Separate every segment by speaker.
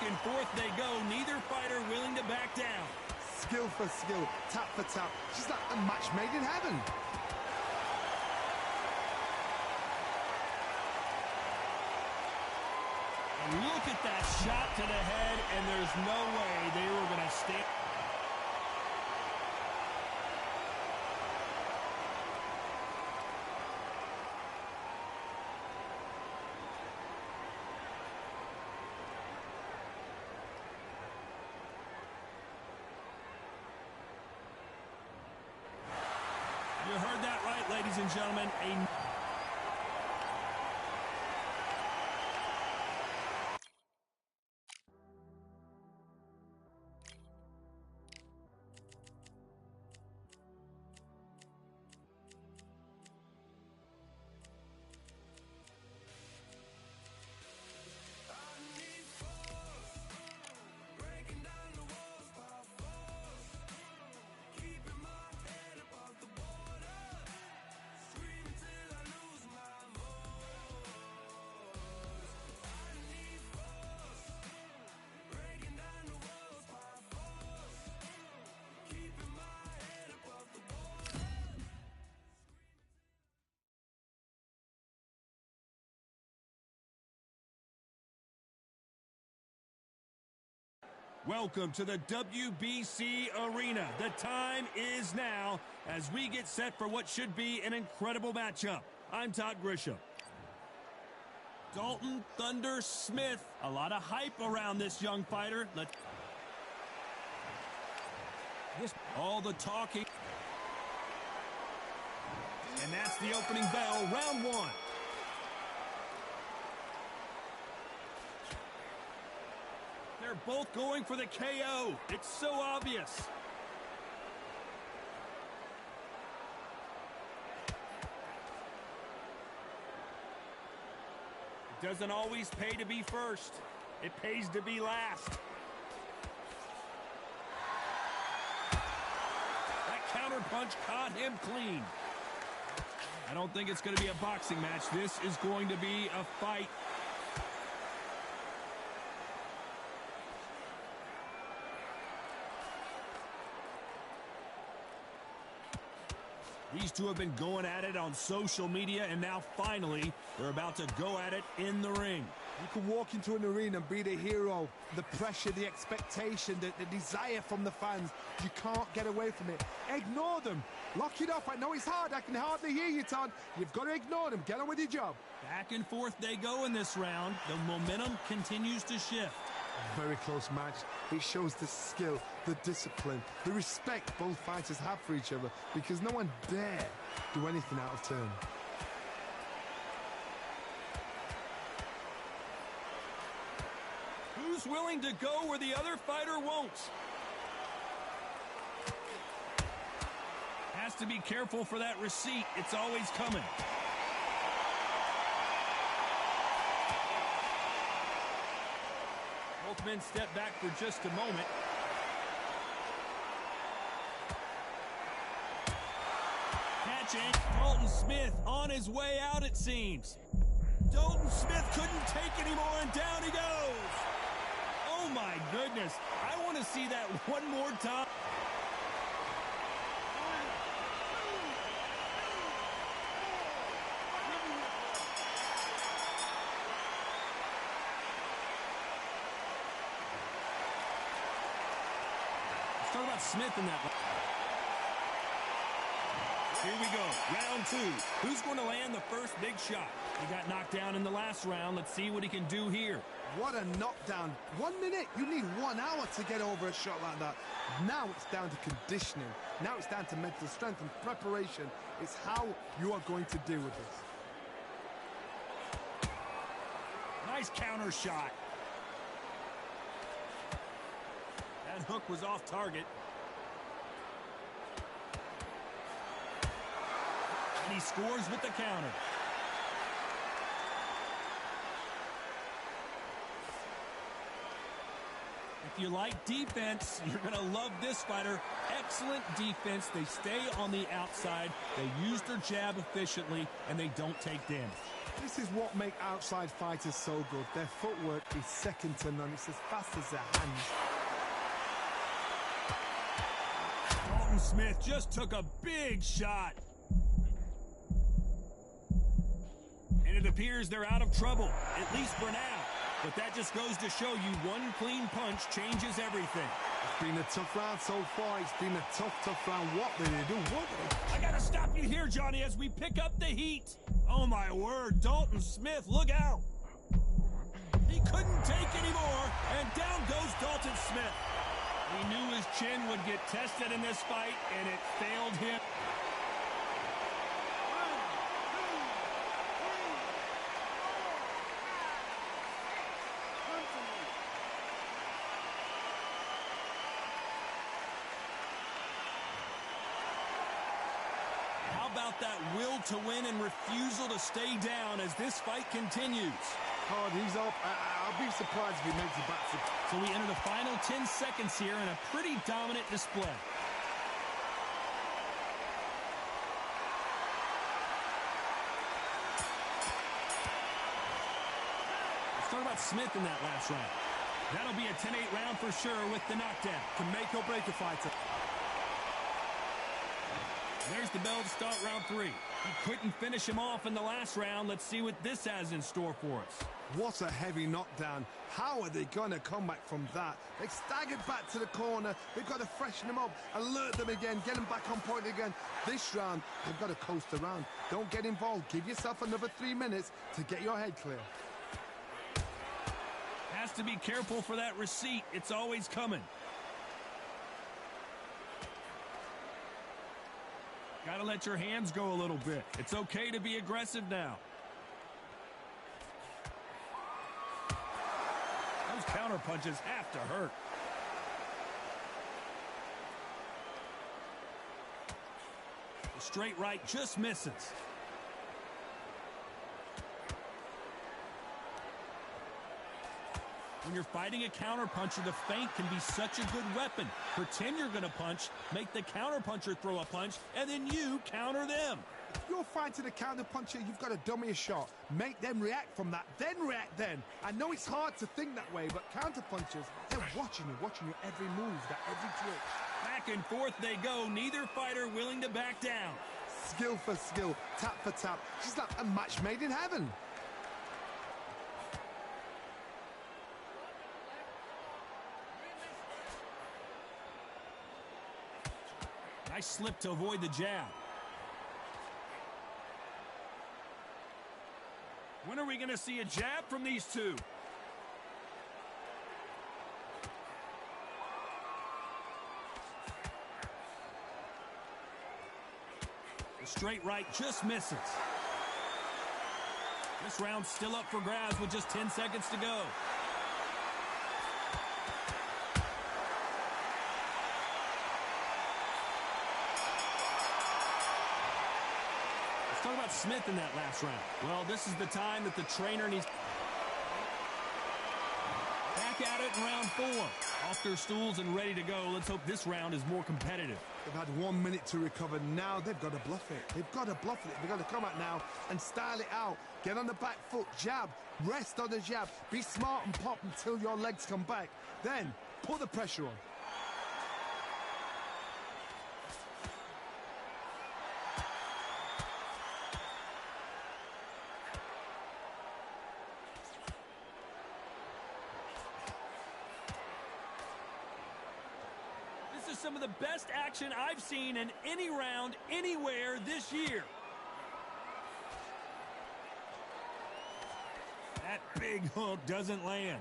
Speaker 1: and forth they go. Neither fighter willing to back down.
Speaker 2: Skill for skill, tap for tap. She's like a match made in heaven.
Speaker 1: And look at that shot to the head, and there's no way they were going to stand. You heard that right, ladies and gentlemen. Welcome to the WBC Arena. The time is now as we get set for what should be an incredible matchup. I'm Todd Grisham. Dalton Thunder Smith. A lot of hype around this young fighter. All the talking. And that's the opening bell, round one. They're both going for the KO. It's so obvious. It doesn't always pay to be first. It pays to be last. That counter punch caught him clean. I don't think it's going to be a boxing match. This is going to be a fight. These two have been going at it on social media, and now finally they're about to go at it in the ring.
Speaker 2: You can walk into an arena and be the hero. The pressure, the expectation, the desire from the fans. You can't get away from it. Ignore them. Lock it up. I know it's hard. I can hardly hear you, Todd. You've got to ignore them. Get on with your job.
Speaker 1: Back and forth they go in this round. The momentum continues to shift.
Speaker 2: Very close match. It shows the skill, the discipline, the respect both fighters have for each other, because no one dare do anything out of turn.
Speaker 1: Who's willing to go where the other fighter won't? Has to be careful for that receipt. It's always coming. Both men step back for just a moment. Catching Dalton Smith on his way out, it seems. Dalton Smith couldn't take anymore, and down he goes. Oh, my goodness. I want to see that one more time. Let's talk about Smith in that one. Here we go, round two. Who's going to land the first big shot? He got knocked down in the last round. Let's see what he can do here.
Speaker 2: What a knockdown. 1 minute. You need 1 hour to get over a shot like that. Now it's down to conditioning. Now it's down to mental strength and preparation. It's how you are going to deal with this.
Speaker 1: Nice counter shot. That hook was off target. And he scores with the counter. If you like defense, you're going to love this fighter. Excellent defense. They stay on the outside. They use their jab efficiently, and they don't take damage.
Speaker 2: This is what makes outside fighters so good. Their footwork is second to none. It's as fast as their hands.
Speaker 1: Dalton Smith just took a big shot. And it appears they're out of trouble, at least for now. But that just goes to show you one clean punch changes everything.
Speaker 2: It's been a tough round so far. It's been a tough round. What did they do? What did they...
Speaker 1: I gotta stop you here, Johnny, as we pick up the heat. Oh, my word. Dalton Smith, look out. He couldn't take anymore, and down goes Dalton Smith. He knew his chin would get tested in this fight, and it failed him. That will to win and refusal to stay down as this fight continues.
Speaker 2: Hard, he's up. I'll be surprised if he makes it back.
Speaker 1: So we enter the final 10 seconds here in a pretty dominant display. Let's talk about Smith in that last round. That'll be a 10-8 round for sure with the knockdown.
Speaker 2: Can make or break a fighter.
Speaker 1: There's the bell to start round 3. He couldn't finish him off in the last round. Let's see what this has in store for us.
Speaker 2: What a heavy knockdown. How are they going to come back from that? They staggered back to the corner. They've got to freshen them up, alert them again, get them back on point again. This round, they've got to coast around. Don't get involved. Give yourself another 3 minutes to get your head clear.
Speaker 1: Has to be careful for that receipt. It's always coming. Got to let your hands go a little bit. It's okay to be aggressive now. Those counter punches have to hurt. The straight right just misses. When you're fighting a counterpuncher, the feint can be such a good weapon. Pretend you're going to punch, make the counterpuncher throw a punch, and then you counter them.
Speaker 2: If you're fighting a counterpuncher, you've got to dummy a shot. Make them react from that, then react then. I know it's hard to think that way, but counterpunchers, they're watching you every move, that every twitch.
Speaker 1: Back and forth they go, neither fighter willing to back down.
Speaker 2: Skill for skill, tap for tap. Just like a match made in heaven.
Speaker 1: Nice slip to avoid the jab. When are we going to see a jab from these two? The straight right just misses. This round's still up for grabs with just 10 seconds to go. Talk about Smith in that last round. Well, this is the time that the trainer needs. Back at it in round 4. Off their stools and ready to go. Let's hope this round is more competitive.
Speaker 2: They've had 1 minute to recover. Now they've got to bluff it. They've got to bluff it. They've got to come out now and style it out. Get on the back foot, jab, rest on the jab. Be smart and pop until your legs come back. Then put the pressure on.
Speaker 1: Some of the best action I've seen in any round anywhere this year. That big hook doesn't land.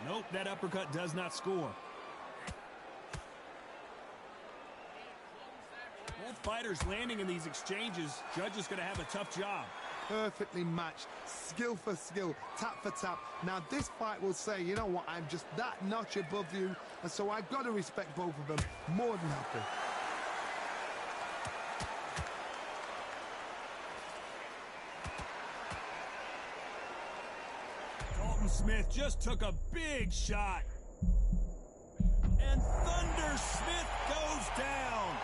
Speaker 1: Nope, that uppercut does not score. Both fighters landing in these exchanges. Judge is going to have a tough job.
Speaker 2: Perfectly matched, skill for skill, tap for tap. Now this fight will say, you know what, I'm just that notch above you, and so I've got to respect both of them more than happy.
Speaker 1: Smith just took a big shot. And Thunder Smith goes down.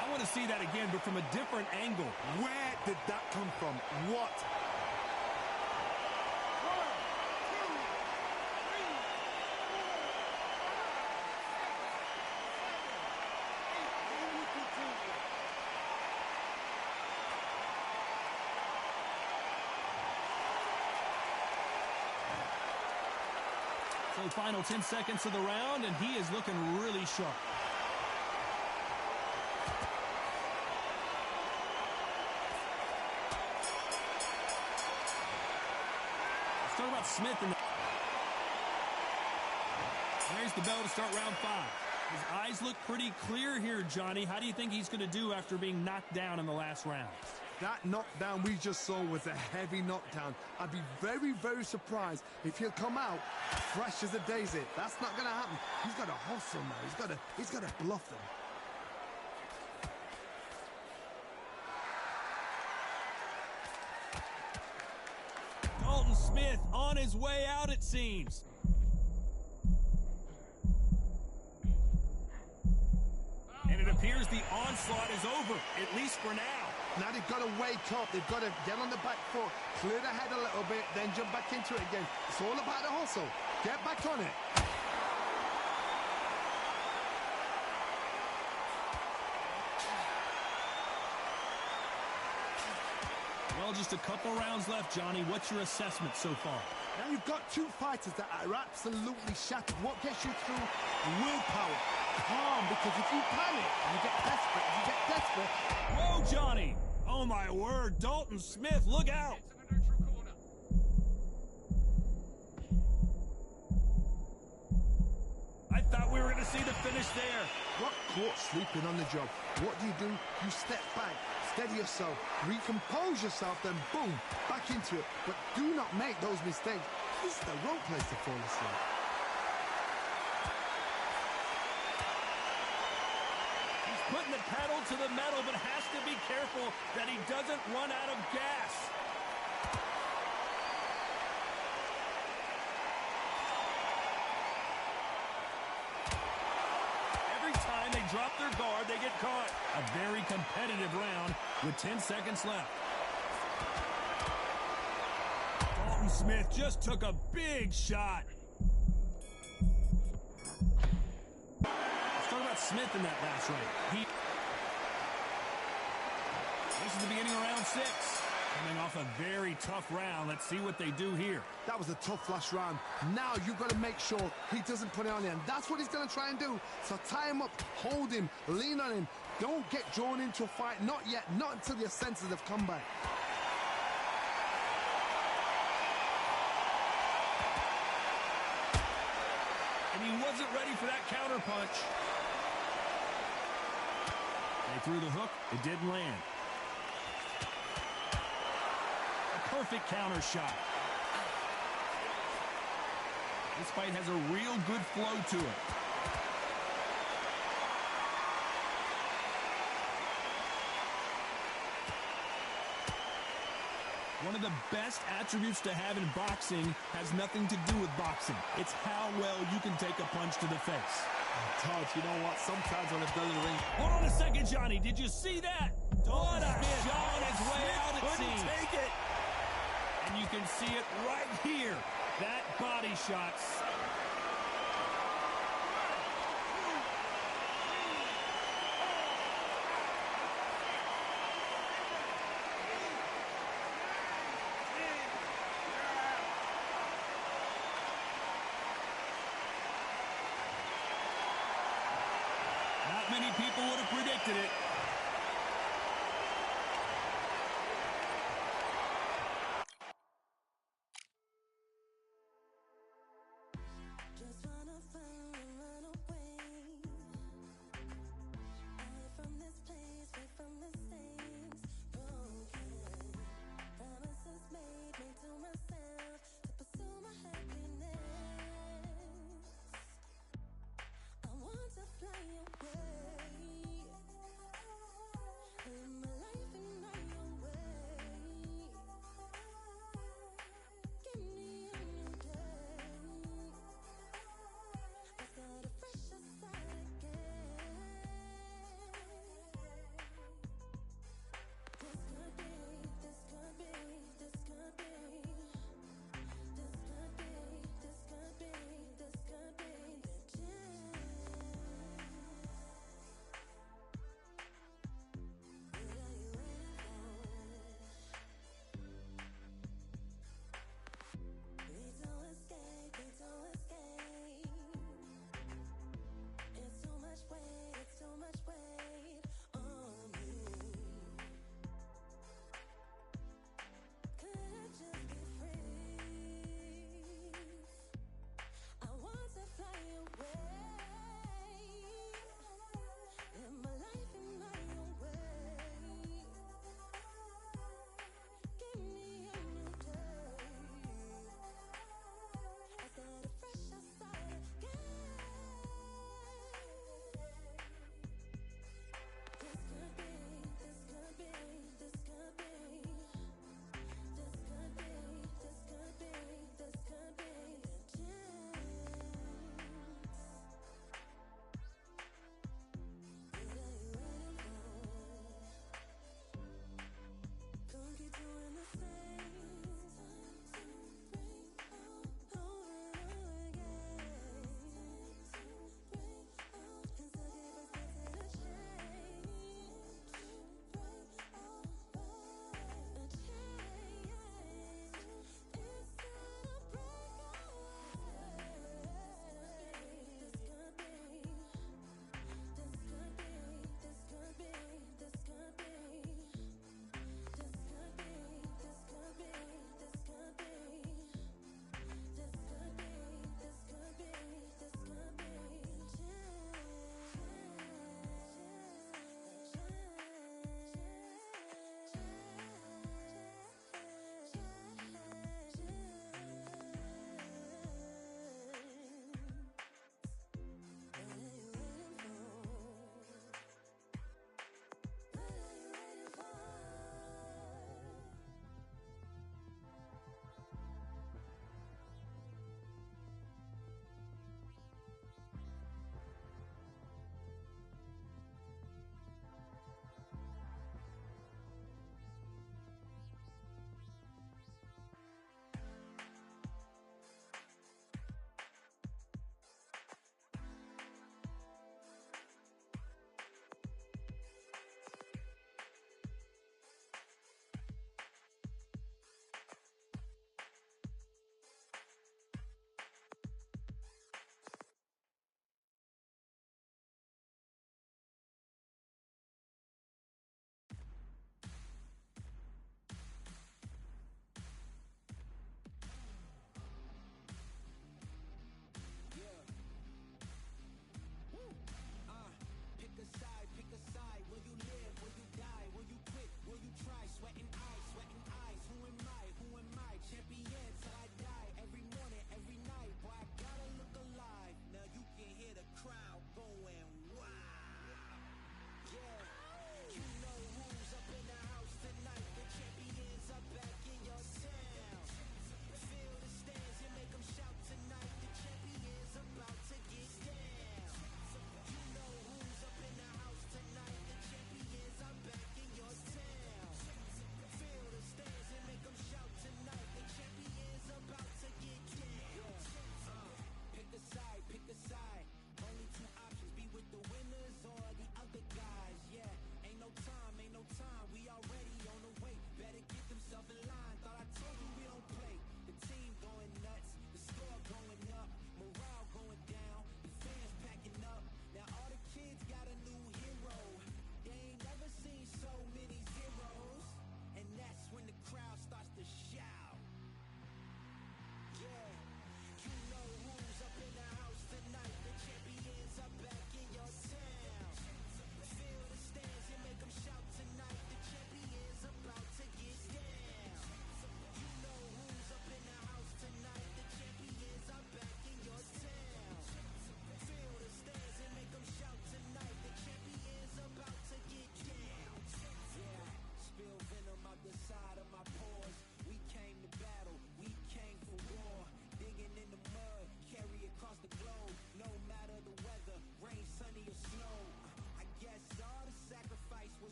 Speaker 1: I want to see that again, but from a different angle.
Speaker 2: Where did that come from? What?
Speaker 1: So final 10 seconds of the round, and he is looking really sharp. Let's talk about Smith. There's the bell to start round 5. His eyes look pretty clear here, Johnny. How do you think he's going to do after being knocked down in the last round?
Speaker 2: That knockdown we just saw was a heavy knockdown. I'd be very, very surprised if he'll come out fresh as a daisy. That's not going to happen. He's got to hustle now. He's got to bluff them.
Speaker 1: Dalton Smith on his way out, it seems. And it appears the onslaught is over, at least for now.
Speaker 2: Now they've got to wake up. They've got to get on the back foot, clear the head a little bit, then jump back into it again. It's all about the hustle. Get back on it.
Speaker 1: Well, just a couple rounds left, Johnny. What's your assessment so far?
Speaker 2: Now you've got two fighters that are absolutely shattered. What gets you through? Willpower. Calm, because if you panic, you get desperate. If you get desperate...
Speaker 1: Whoa, Johnny! Oh, my word. Dalton Smith, look out! I thought we were going to see the finish there.
Speaker 2: Got caught sleeping on the job. What do? You step back, steady yourself, recompose yourself, then boom, back into it. But do not make those mistakes. This is the wrong place to fall asleep.
Speaker 1: He's putting the pedal to the metal, but has to be careful that he doesn't run out of gas. Time they drop their guard, they get caught. A very competitive round with 10 seconds left. Dalton Smith just took a big shot. Let's talk about Smith in that last round. This is the beginning of round 6. Coming off a very tough round. Let's see what they do here.
Speaker 2: That was a tough last round. Now you've got to make sure he doesn't put it on him. That's what he's going to try and do. So tie him up, hold him, lean on him. Don't get drawn into a fight. Not yet. Not until your senses have come back.
Speaker 1: And he wasn't ready for that counter punch. They threw the hook. It didn't land. Perfect counter shot. This fight has a real good flow to it. One of the best attributes to have in boxing has nothing to do with boxing. It's how well you can take a punch to the face.
Speaker 2: Todd, you know what? Sometimes when I've done in the ring...
Speaker 1: Hold on a second, Johnny. Did you see that? What a shot on his way out, it seems. Take it. And you can see it right here. That body shots. Not many people would have predicted it.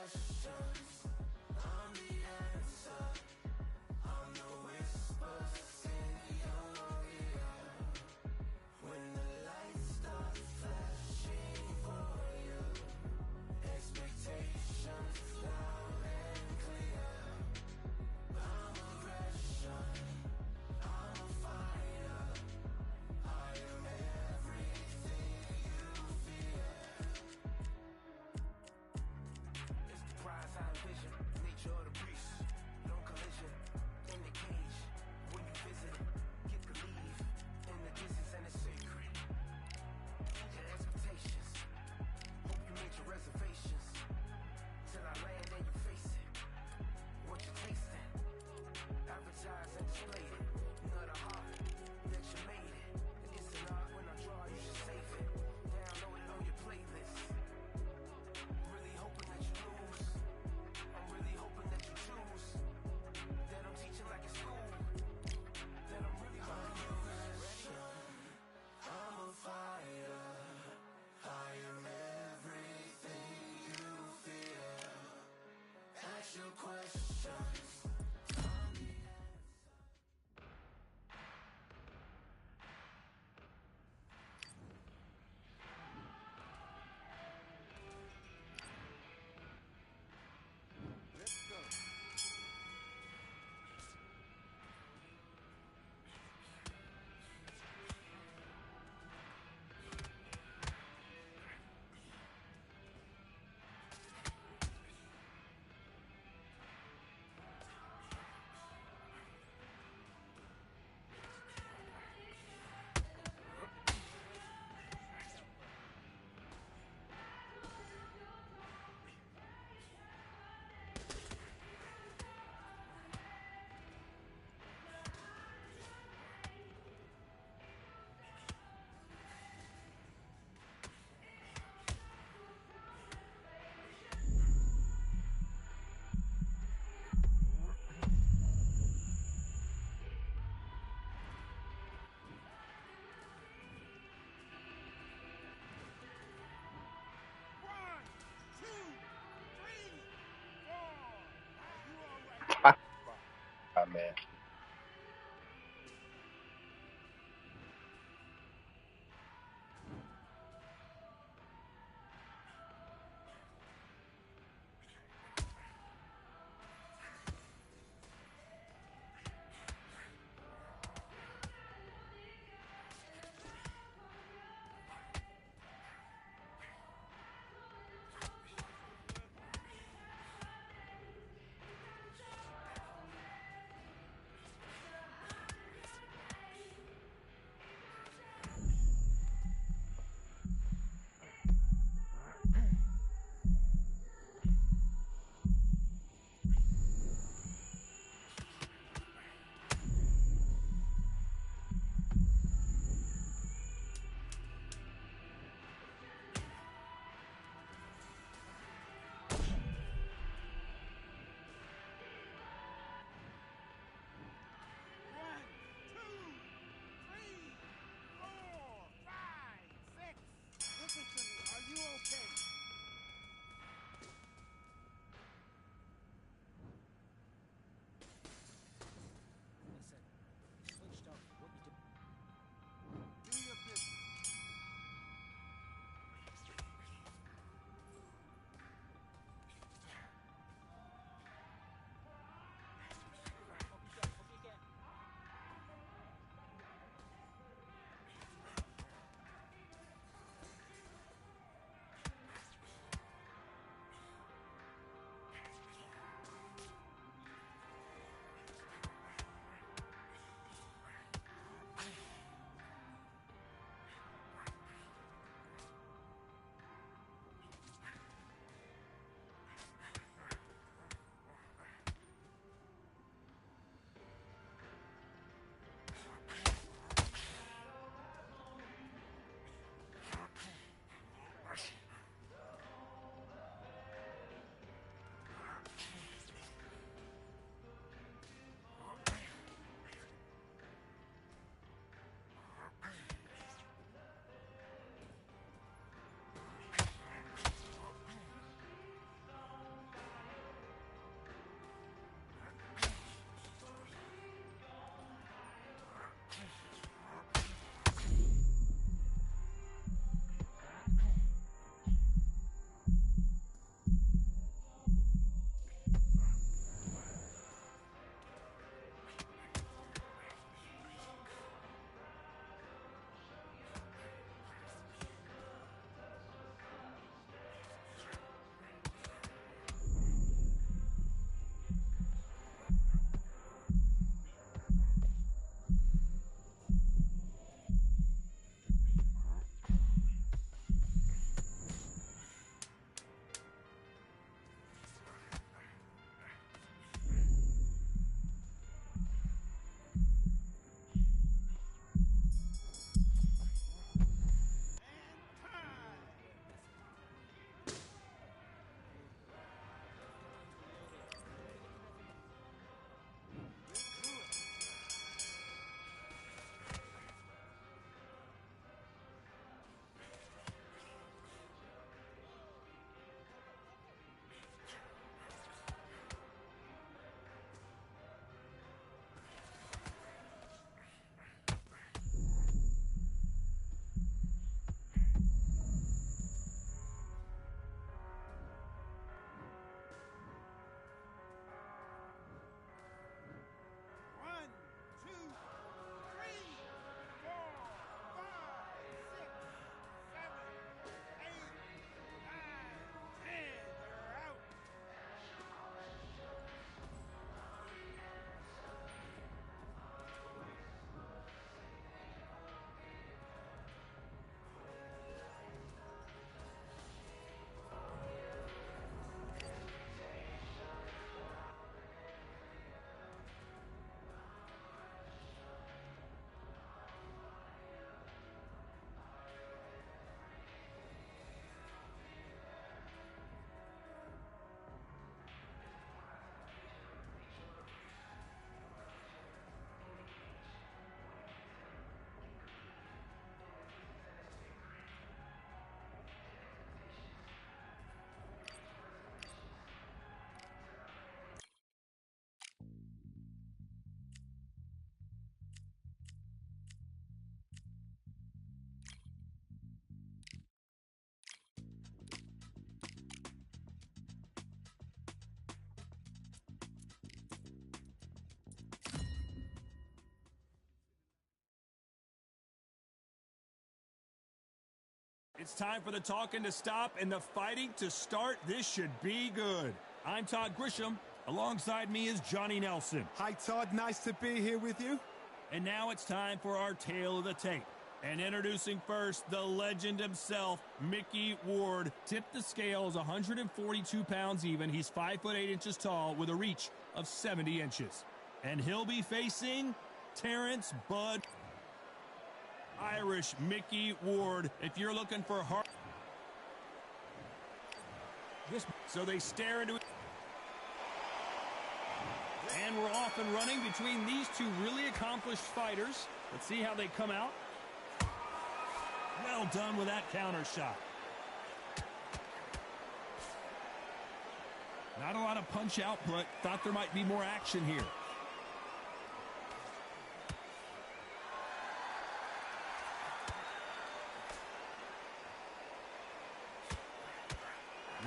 Speaker 3: questions, I'm the answer. I'm the whispers in your ear. When the lights start flashing for you, expectations loud and clear. I'm aggression, I'm a fighter. I am everything you fear. It's the prize, high vision, nature of the beast. No collision, in the cage. When you visit, get to leave. In the distance and it's sacred. Your expectations, hope you made your reservations. Till I land and you face it. What you tasting? Advertise and display it. Know the heart that you made it. It's an art when I draw, you should save it. Download it on your playlist. Really hoping that you lose. I'm really hoping that you choose. That I'm teaching like it's school. That I'm really gonna use. I'm a fighter. I am everything you fear. Ask your questions. I'm the answer.
Speaker 2: Let's go.
Speaker 1: It's time for the talking to stop and the fighting to start. This should be good. I'm Todd Grisham. Alongside me is Johnny Nelson.
Speaker 2: Hi, Todd. Nice to be here with you.
Speaker 1: And now it's time for our tale of the tape. And introducing first, the legend himself, Mickey Ward. Tipped the scales 142 pounds even. He's 5'8" tall with a reach of 70 inches. And he'll be facing Terrence Bud Irish Mickey Ward. If you're looking for hard... So they stare into it. And we're off and running between these two really accomplished fighters. Let's see how they come out. Well done with that counter shot. Not a lot of punch output. Thought there might be more action here.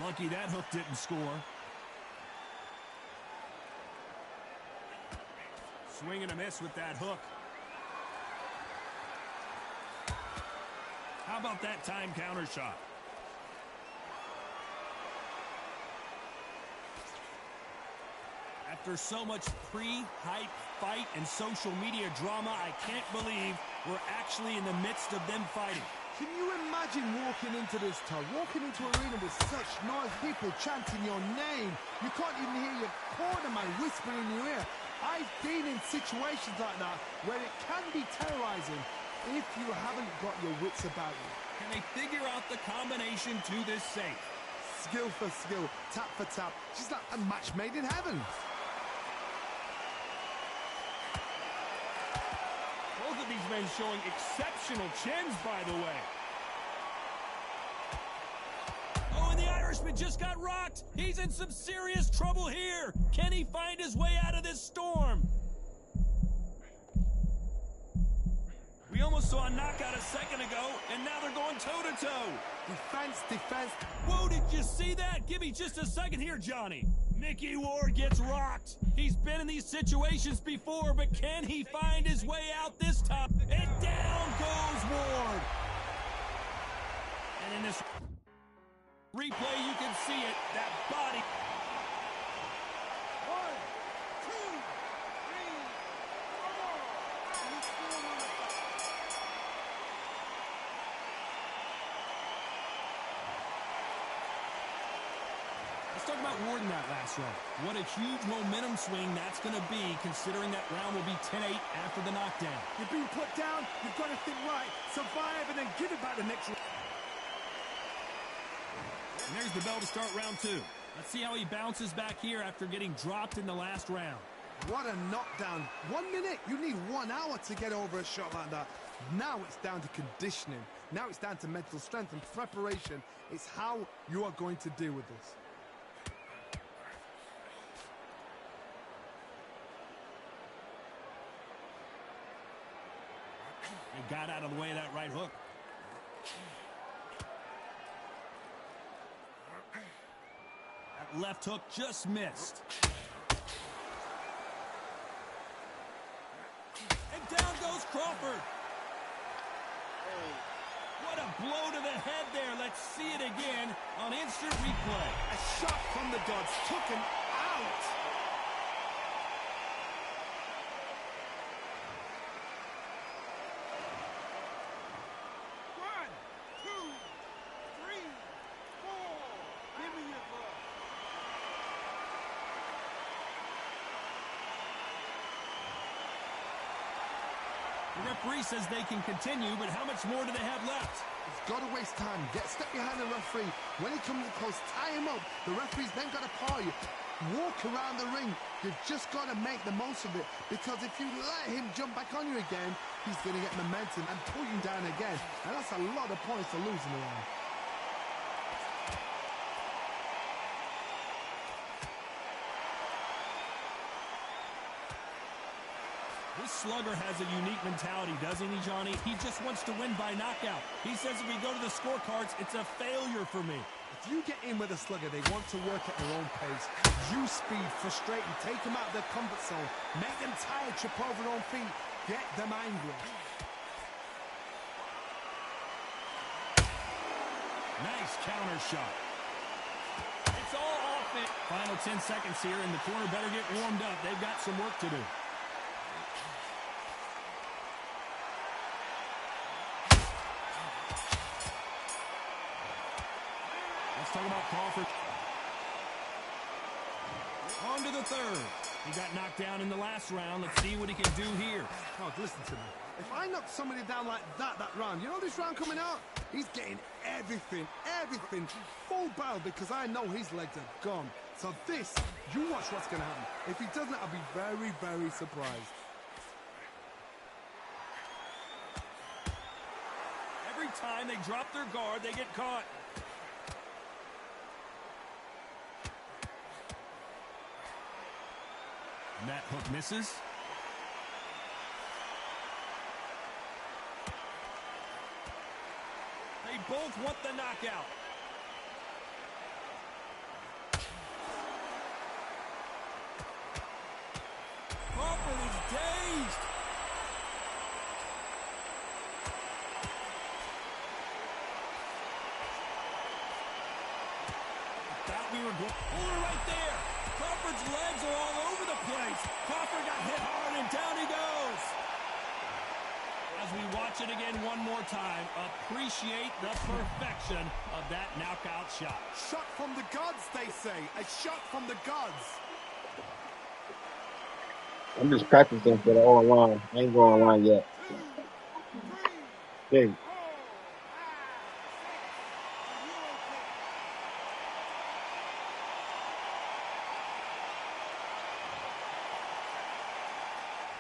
Speaker 1: Lucky that hook didn't score. Swing and a miss with that hook. How about that time counter shot? After so much pre-hype fight and social media drama, I can't believe we're actually in the midst of them fighting.
Speaker 2: Can you imagine walking into this, Todd? Walking into an arena with such noise, people chanting your name. You can't even hear your cornerman whispering in your ear. I've been in situations like that where it can be terrorizing if you haven't got your wits about you.
Speaker 1: Can they figure out the combination to this safe?
Speaker 2: Skill for skill, tap for tap. She's like a match made in heaven.
Speaker 1: Both of these men showing exceptional chins, by the way. Oh, and the Irishman just got rocked. He's in some serious trouble here. Can he find his way out of this storm? We almost saw a knockout a second ago, and now they're going toe-to-toe.
Speaker 2: Defense, defense.
Speaker 1: Whoa, did you see that? Give me just a second here, Johnny. Mickey Ward gets rocked. He's been in these situations before, but can he find his way out this time? And down goes Ward. And in this replay, you can see it, that body.
Speaker 2: 1, 2, 3, 4. He's still on the top.
Speaker 1: Let's talk about Ward in that last round. What a huge momentum swing that's going to be, considering that round will be 10-8 after the knockdown.
Speaker 2: You've been put down, you've got to think right, survive, and then give it back the next round.
Speaker 1: And there's the bell to start round 2. Let's see how he bounces back here after getting dropped in the last round.
Speaker 2: What a knockdown. 1 minute, you need 1 hour to get over a shot like that. Now it's down to conditioning. Now it's down to mental strength and preparation. It's how you are going to deal with this.
Speaker 1: He got out of the way of that right hook. That left hook just missed. And down goes Crawford. What a blow to the head there. Let's see it again on instant replay.
Speaker 2: A shot from the Dodds took him out.
Speaker 1: The referee says they can continue, but how much more do they have left?
Speaker 2: He's got to waste time. Step behind the referee. When he comes close, tie him up. The referee's then got to paw you. Walk around the ring. You've just got to make the most of it, because if you let him jump back on you again, he's going to get momentum and pull you down again. And that's a lot of points to lose in the round.
Speaker 1: This slugger has a unique mentality, doesn't he, Johnny? He just wants to win by knockout. He says if we go to the scorecards, it's a failure for me.
Speaker 2: If you get in with a slugger, they want to work at their own pace. Use speed, frustrate them, take them out of their comfort zone, make them tired, trip over their own feet, get them angry.
Speaker 1: Nice counter shot. It's all offense. Final 10 seconds here, and the corner better get warmed up. They've got some work to do. Let's talk about Crawford. On to the third. He got knocked down in the last round. Let's see what he can do here.
Speaker 2: Oh, listen to me. If I knock somebody down like that round, you know this round coming out? He's getting everything, full barrel, because I know his legs are gone. So this, you watch what's going to happen. If he doesn't, I'll be very, very surprised.
Speaker 1: Every time they drop their guard, they get caught. And that hook misses. They both want the knockout. Crawford is dazed. Thought we were going. Puller right there. Crawford's legs are all over the place. Crawford got hit hard, and down he goes. As we watch it again one more time, appreciate the perfection of that knockout shot.
Speaker 2: Shot from the gods, they say. A shot from the gods.
Speaker 4: I'm just practicing for the online. I ain't going online yet. Okay.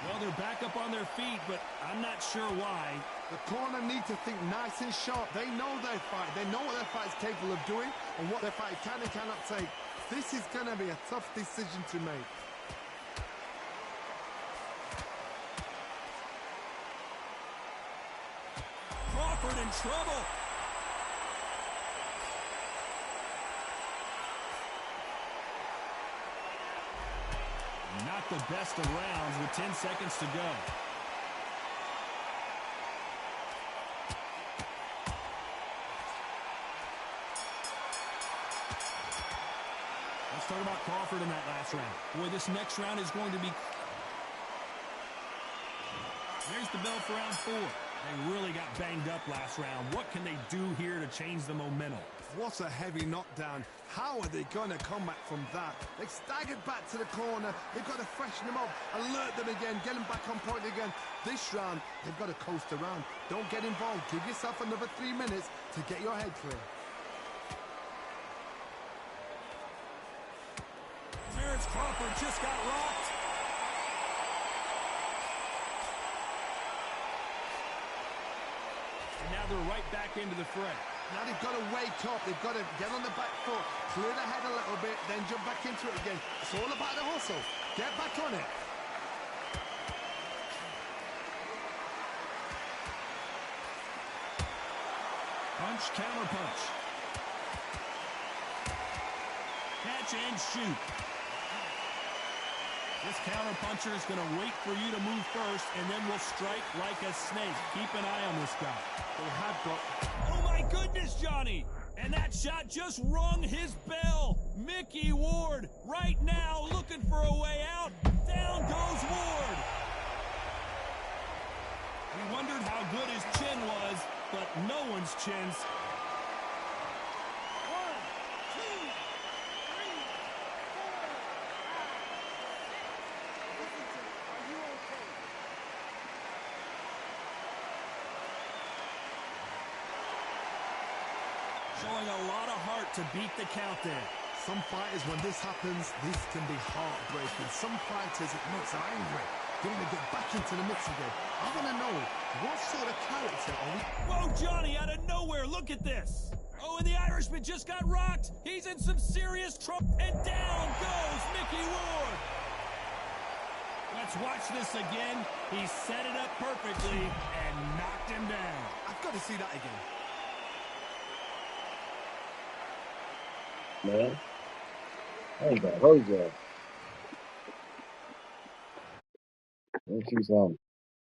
Speaker 1: Well, they're back up on their feet, but I'm not sure why.
Speaker 2: The corner need to think nice and sharp. They know their fight. They know what their fight is capable of doing and what their fight can and cannot take. This is going to be a tough decision to make.
Speaker 1: Crawford in trouble. Not the best of rounds with 10 seconds to go. Let's talk about Crawford in that last round. Boy, this next round is going to be... There's the bell for round 4. They really got banged up last round. What can they do here to change the momentum?
Speaker 2: What a heavy knockdown. How are they going to come back from that? They staggered back to the corner. They've got to freshen them up, alert them again, get them back on point again. This round, they've got to coast around. Don't get involved. Give yourself another 3 minutes to get your head clear.
Speaker 1: Terrence Crawford just got rocked. And now they're right back into the fray.
Speaker 2: Now they've got to wake up. They've got to get on the back foot, clear the head a little bit, then jump back into it again. It's all about the hustle. Get back on it.
Speaker 1: Punch, counter punch. Catch and shoot. This counter puncher is going to wait for you to move first, and then will strike like a snake. Keep an eye on this guy.
Speaker 2: They have got...
Speaker 1: Oh, my goodness, Johnny. And that shot just rung his bell. Mickey Ward right now looking for a way out. Down goes Ward. We wondered how good his chin was, but no one's chins. 1, 2, 3, 4. Showing a lot of heart to beat the count there.
Speaker 2: Some fighters, when this happens, this can be heartbreaking. Some fighters, it makes them angry. They want to get back into the mix again. I want to know, what sort of character are we...
Speaker 1: Whoa, Johnny, out of nowhere, look at this. Oh, and the Irishman just got rocked. He's in some serious trouble. And down goes Mickey Ward. Let's watch this again. He set it up perfectly and knocked him down.
Speaker 2: I've got to see that again.
Speaker 4: Man. I ain't got hose up. Let me see something.